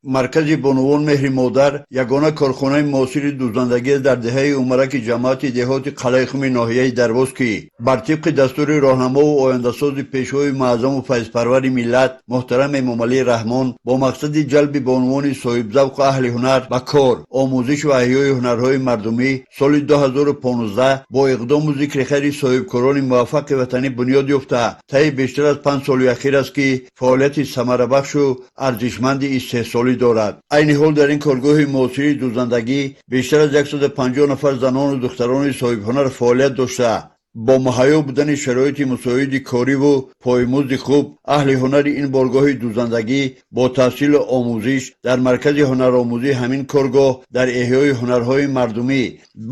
маркази бонувон меҳри модар ягона корхонаи муосири дуздандагӣ дар деҳаи умараки ҷамоати деҳоти қалаи хуми ноҳияи дарвоз ки бар тибқи дастури роҳнамову ояндасози пешвои муаззаму файзпарвари миллат муҳтарам эмомалии раҳмон бо мақсади ҷалби бонувони соҳибзавқу аҳли ҳунар ба кор омӯзишу аҳёи ҳунарҳои мардумӣ соли 2015 бо иқдому зикри хайри соҳибкорони муваффақи ватанӣ бунёд ёфта таи бештар аз 5 соли ахир аст ки фаъолияти самарабахшу арзишманди истеҳсолӣ дорад. айни ҳол дар ин коргоҳи муосири дуздандагӣ бештар аз 150 нафар занону духтарони соҳибҳунар фаъолият дошта бо муҳайё будани шароити мусоиди кориву поймузди хуб аҳли ҳунари ин боргоҳи дуздандагӣ бо таҳсилу омӯзиш дар маркази ҳунаромӯзии ҳамин коргоҳ дар эҳёи ҳунарҳои мардумӣ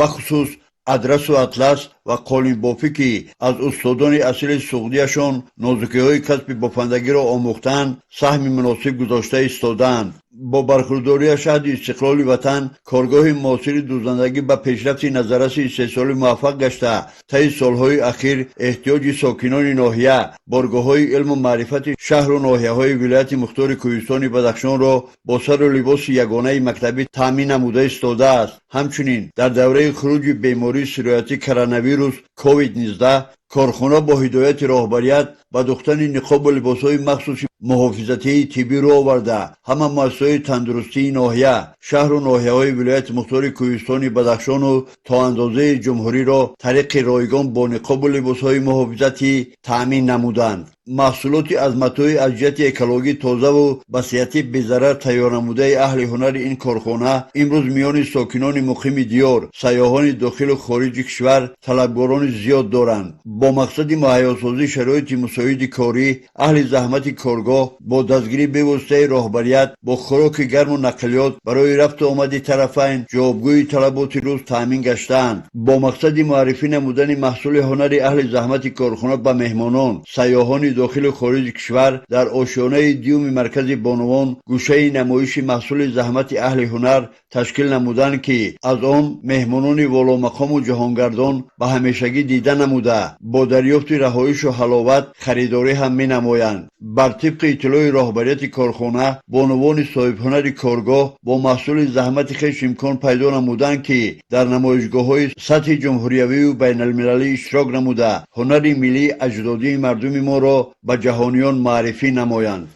бахусус адрасу атлас ва қолинбофӣ ки аз устодони асили суғдияшон нозукиҳои касби бофандагиро омӯхтанд саҳми муносиб гузошта истодаанд. бо бархурдорияш аҳди истиқлоли ватан коргоҳи муосири дуздандагӣ ба пешрафти назараси истеҳсолӣ муваффақ гашта таи солҳои ахир эҳтиёҷи сокинони ноҳия боргоҳҳои илму маърифати шаҳру ноҳияҳои вилояти мухтори кӯҳистони бадахшонро бо сару либоси ягонаи мактабӣ таъмин намуда истодааст. ҳамчунин дар давраи хуруҷи бемории сироятии коронавирус COVID-19 корхона бо ҳидояти роҳбарият ба духтани ниқобу либосҳои махсуси муҳофизатии тиббӣ рӯ оварда ҳама муассисаҳои тандурустии ноҳия шаҳру ноҳияҳои вилояти мухтори кӯҳистони бадахшону то андозаи ҷумҳуриро тариқи ройгон бо ниқобу либосҳои муҳофизатӣ таъмин намуданд. маҳсулоти аз матои аз ҷиҳати экологӣ тозаву ба сеҳати безарар тайёрнамудаи аҳли ҳунари ин корхона имрӯз миёни сокинони муқими диёр саёҳони дохилу хориҷи кишвар талабгорони зиёд доранд. бо мақсади муҳайёсозии шароити мусоиди корӣ аҳли заҳмати коргоҳ бо дастгирӣ бевоситаи роҳбарият бо хӯроки гарму нақлиёт барои рафту омади тарафайн ҷавобгӯи талаботи рӯз таъмин гаштаанд. бо мақсади муаррифӣ намудани маҳсули ҳунари аҳли заҳмати корхона ба меҳмонон саёҳони дохилу хориҷи кишвар дар ошёнаи диюми маркази бонувон гӯшаи намоиши маҳсули заҳмати аҳли ҳунар ташкил намуданд ки аз он меҳмонони воломақому ҷаҳонгардон ба ҳамешагӣ дида намуда бо дарёфти раҳоишу ҳаловат харидорӣ ҳам менамоянд. бар тибқи иттилои роҳбарияти корхона бонувони соҳибҳунари коргоҳ бо маҳсули заҳмати хеш имкон пайдо намуданд ки дар намоишгоҳҳои сатҳи ҷумҳуриявию байналмилалӣ иштирок намуда ҳунари миллии аҷдодии мардуми моро ба ҷаҳониён маърифӣ намоянд.